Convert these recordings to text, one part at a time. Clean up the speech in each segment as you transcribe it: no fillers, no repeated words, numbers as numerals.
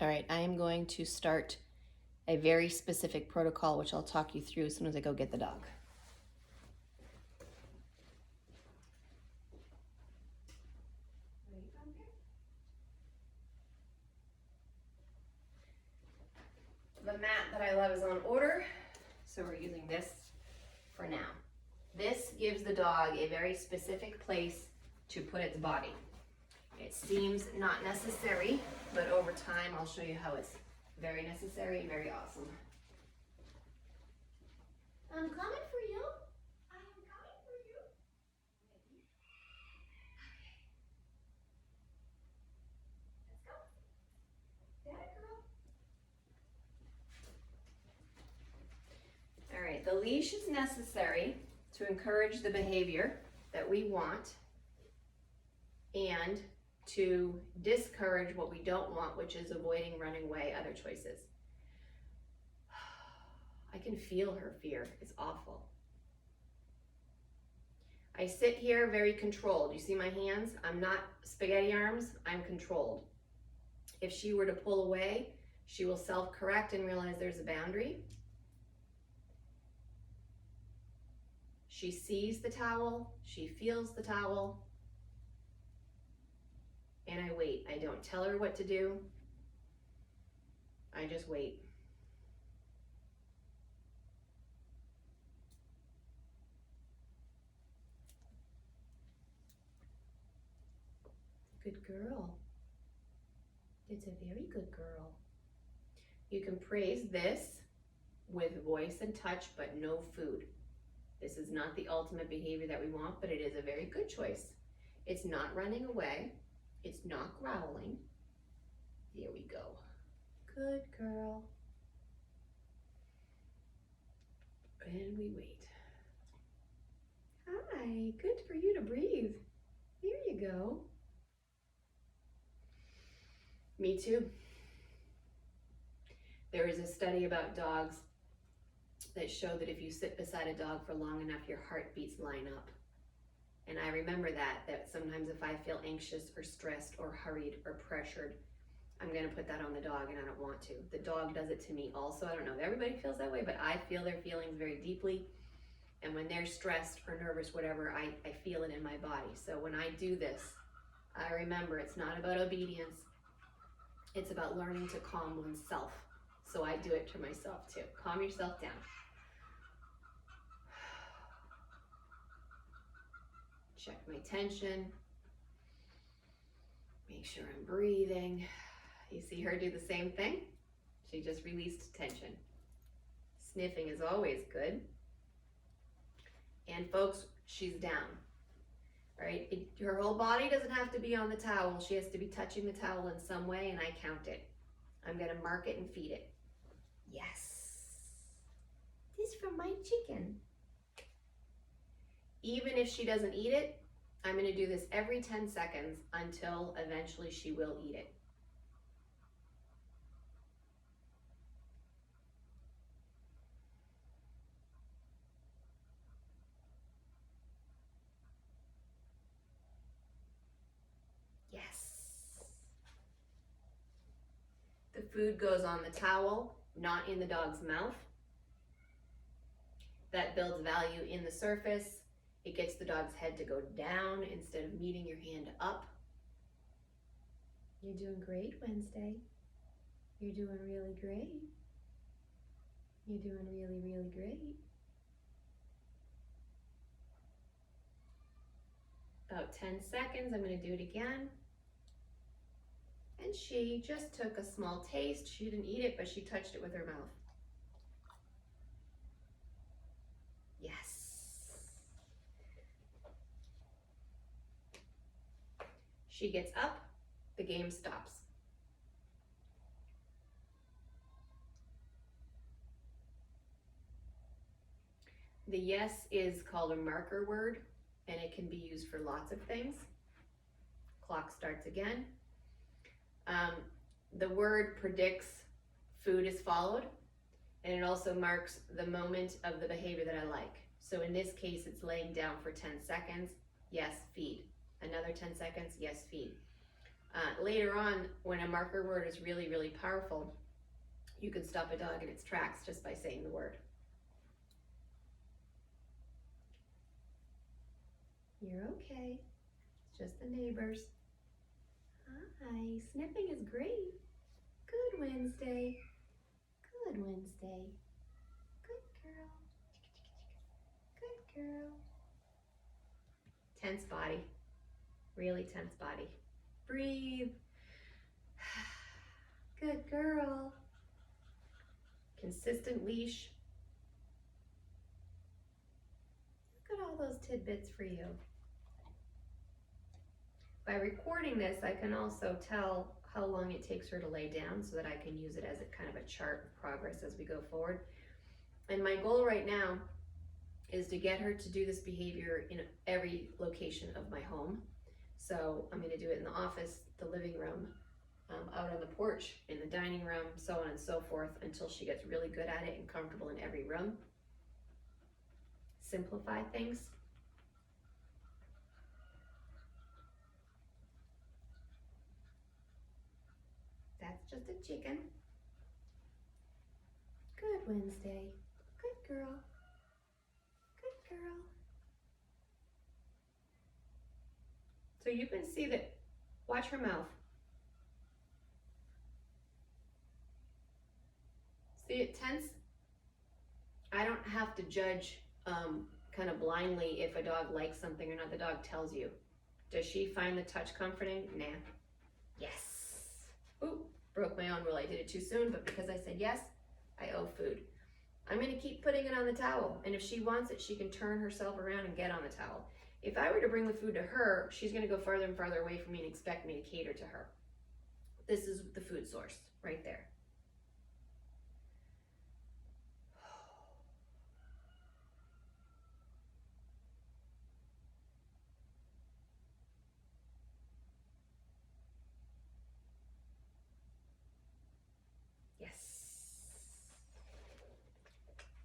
All right, I am going to start a very specific protocol, which I'll talk you through as soon as I go get the dog. The mat that I love is on order, so we're using this for now. This gives the dog a very specific place to put its body. It seems not necessary, but over time I'll show you how it's very necessary and very awesome. I'm coming for you. I am coming for you. Okay. Let's go. That girl. All right, the leash is necessary to encourage the behavior that we want and to discourage what we don't want, which is avoiding running away, other choices. I can feel her fear. It's awful. I sit here very controlled. You see my hands? I'm not spaghetti arms. I'm controlled. If she were to pull away, she will self-correct and realize there's a boundary. She sees the towel. She feels the towel. And I wait. I don't tell her what to do. I just wait. Good girl. It's a very good girl. You can praise this with voice and touch, but no food. This is not the ultimate behavior that we want, but it is a very good choice. It's not running away. It's not growling. There we go. Good girl. And we wait. Hi, good for you to breathe. There you go. Me too. There is a study about dogs that show that if you sit beside a dog for long enough, your heartbeats line up. And I remember that sometimes if I feel anxious or stressed or hurried or pressured, I'm gonna put that on the dog and I don't want to. The dog does it to me also. I don't know if everybody feels that way, but I feel their feelings very deeply. And when they're stressed or nervous, whatever, I feel it in my body. So when I do this, I remember it's not about obedience. It's about learning to calm oneself. So I do it to myself too. Calm yourself down. Check my tension. Make sure I'm breathing. You see her do the same thing? She just released tension. Sniffing is always good. And folks, she's down. Right? Her whole body doesn't have to be on the towel. She has to be touching the towel in some way, and I count it. I'm gonna mark it and feed it. Yes. This is for my chicken. Even if she doesn't eat it, I'm gonna do this every 10 seconds until eventually she will eat it. The food goes on the towel, not in the dog's mouth. That builds value in the surface. It gets the dog's head to go down instead of meeting your hand up. You're doing great, Wednesday. You're doing really great. You're doing really, really great. About 10 seconds, I'm gonna do it again. And she just took a small taste. She didn't eat it, but she touched it with her mouth. Yes. She gets up, the game stops. The yes is called a marker word, and it can be used for lots of things. Clock starts again. The word predicts food is followed, and it also marks the moment of the behavior that I like. So in this case, it's laying down for 10 seconds, yes, feed. Another 10 seconds, yes, feed. Later on, when a marker word is really, really powerful, you can stop a dog in its tracks just by saying the word. You're okay. It's just the neighbors. Hi, sniffing is great. Good Wednesday. Good Wednesday. Good girl. Good girl. Tense body. Really tense body. Breathe. Good girl. Consistent leash. Look at all those tidbits for you. By recording this, I can also tell how long it takes her to lay down so that I can use it as a kind of a chart of progress as we go forward. And my goal right now is to get her to do this behavior in every location of my home. So I'm going to do it in the office, the living room, out on the porch, in the dining room, so on and so forth, until she gets really good at it and comfortable in every room. Simplify things. That's just a chicken. Good Wednesday. Good girl. Good girl. So you can see that, watch her mouth. See it tense? I don't have to judge kind of blindly if a dog likes something or not. The dog tells you. Does she find the touch comforting? Nah. Yes. Ooh, broke my own rule. I did it too soon, but because I said yes, I owe food. I'm going to keep putting it on the towel, and if she wants it, she can turn herself around and get on the towel. If I were to bring the food to her, she's going to go farther and farther away from me and expect me to cater to her. This is the food source right there.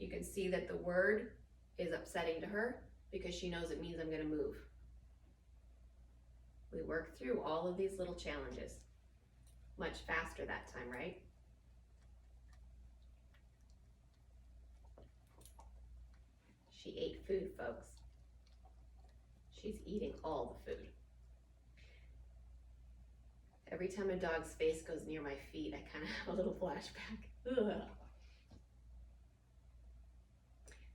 You can see that the word is upsetting to her because she knows it means I'm going to move. We work through all of these little challenges much faster that time, right? She ate food, folks. She's eating all the food. Every time a dog's face goes near my feet, I kind of have a little flashback. Ugh.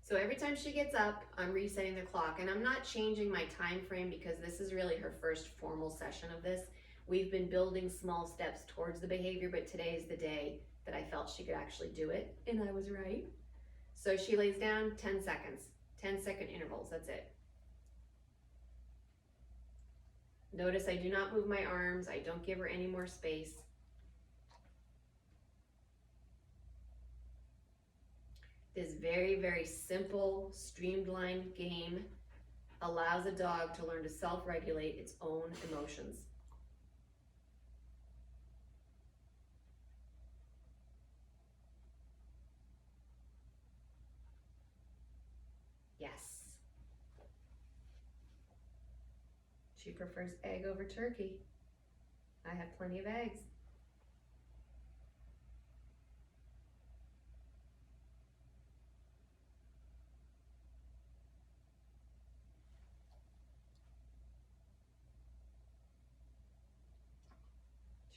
So every time she gets up, I'm resetting the clock, and I'm not changing my time frame because this is really her first formal session of this. We've been building small steps towards the behavior, but today is the day that I felt she could actually do it, and I was right. So she lays down 10 seconds, 10-second intervals, that's it. Notice I do not move my arms, I don't give her any more space. This very, very simple, streamlined game allows a dog to learn to self-regulate its own emotions. Yes. She prefers egg over turkey. I have plenty of eggs.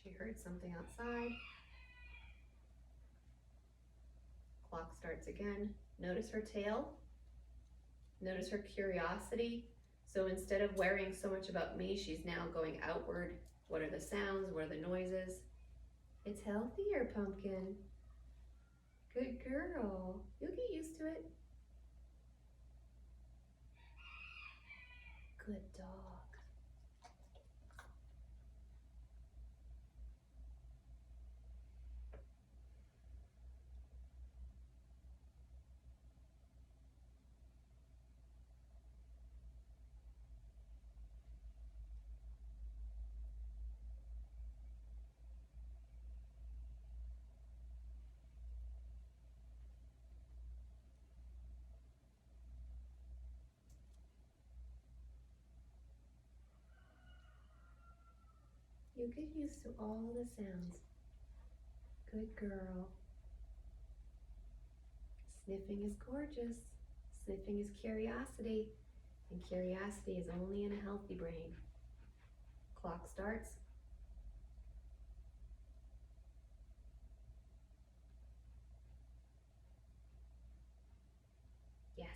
She heard something outside. Clock starts again. Notice her tail. Notice her curiosity. So instead of worrying so much about me, she's now going outward. What are the sounds? What are the noises? It's healthier, Pumpkin. Good girl. You'll get used to it. Good dog. You get used to all the sounds. Good girl. Sniffing is gorgeous. Sniffing is curiosity. And curiosity is only in a healthy brain. Clock starts. Yes.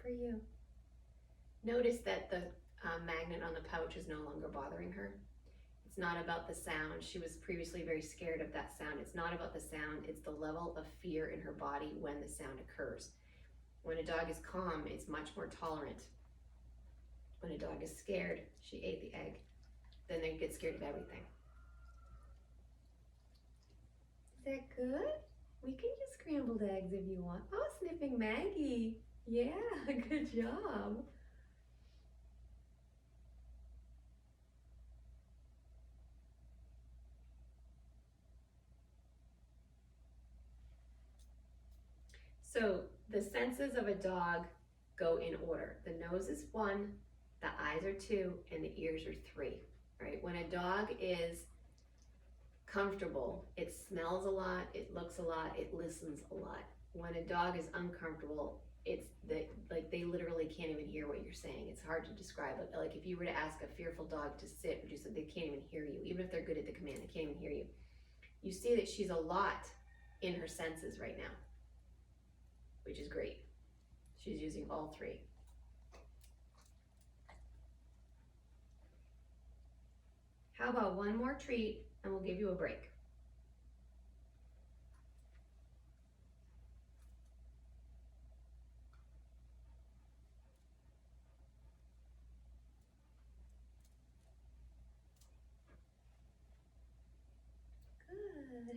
For you. Notice that the magnet on the pouch is no longer bothering her. It's not about the sound. She was previously very scared of that sound. It's not about the sound. It's the level of fear in her body when the sound occurs. When a dog is calm, it's much more tolerant. When a dog is scared, she ate the egg, then they get scared of everything. Is that good? We can use scrambled eggs if you want. Oh, sniffing Maggie. Yeah, good job. So the senses of a dog go in order. The nose is 1, the eyes are 2, and the ears are 3, right? When a dog is comfortable, it smells a lot, it looks a lot, it listens a lot. When a dog is uncomfortable, they literally can't even hear what you're saying. It's hard to describe it. Like if you were to ask a fearful dog to sit, would you say they can't even hear you? Even if they're good at the command, they can't even hear you. You see that she's a lot in her senses right now, which is great. She's using all 3. How about one more treat and we'll give you a break.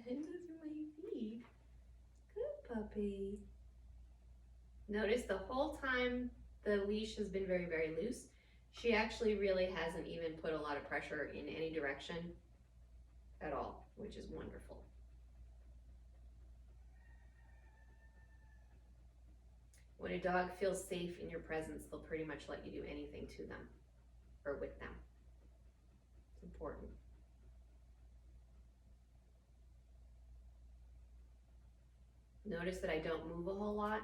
Good, those are my feet. Good puppy. Notice the whole time the leash has been very, very loose. She actually really hasn't even put a lot of pressure in any direction at all, which is wonderful. When a dog feels safe in your presence, they'll pretty much let you do anything to them or with them. It's important. Notice that I don't move a whole lot.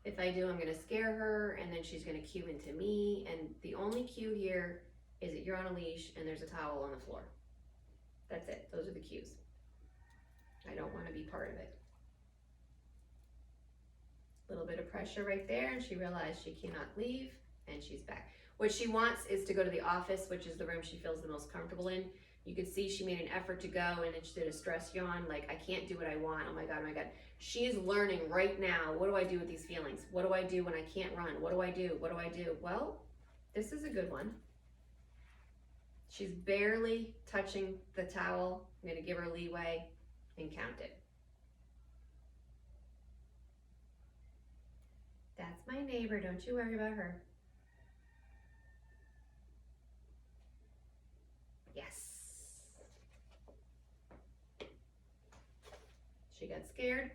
If I do, I'm going to scare her and then she's going to cue into me. And the only cue here is that you're on a leash and there's a towel on the floor. That's it. Those are the cues. I don't want to be part of it. A little bit of pressure right there and she realized she cannot leave and she's back. What she wants is to go to the office, which is the room she feels the most comfortable in. You can see she made an effort to go and then she did a stress yawn, like I can't do what I want, oh my God, oh my God. She's learning right now, what do I do with these feelings? What do I do when I can't run? What do I do? What do I do? Well, this is a good one. She's barely touching the towel. I'm gonna give her leeway and count it. That's my neighbor, don't you worry about her. Yes. She got scared,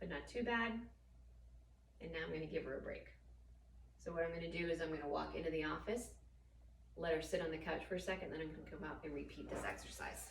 but not too bad. And now I'm gonna give her a break. So what I'm gonna do is I'm gonna walk into the office, let her sit on the couch for a second, then I'm gonna come out and repeat this exercise.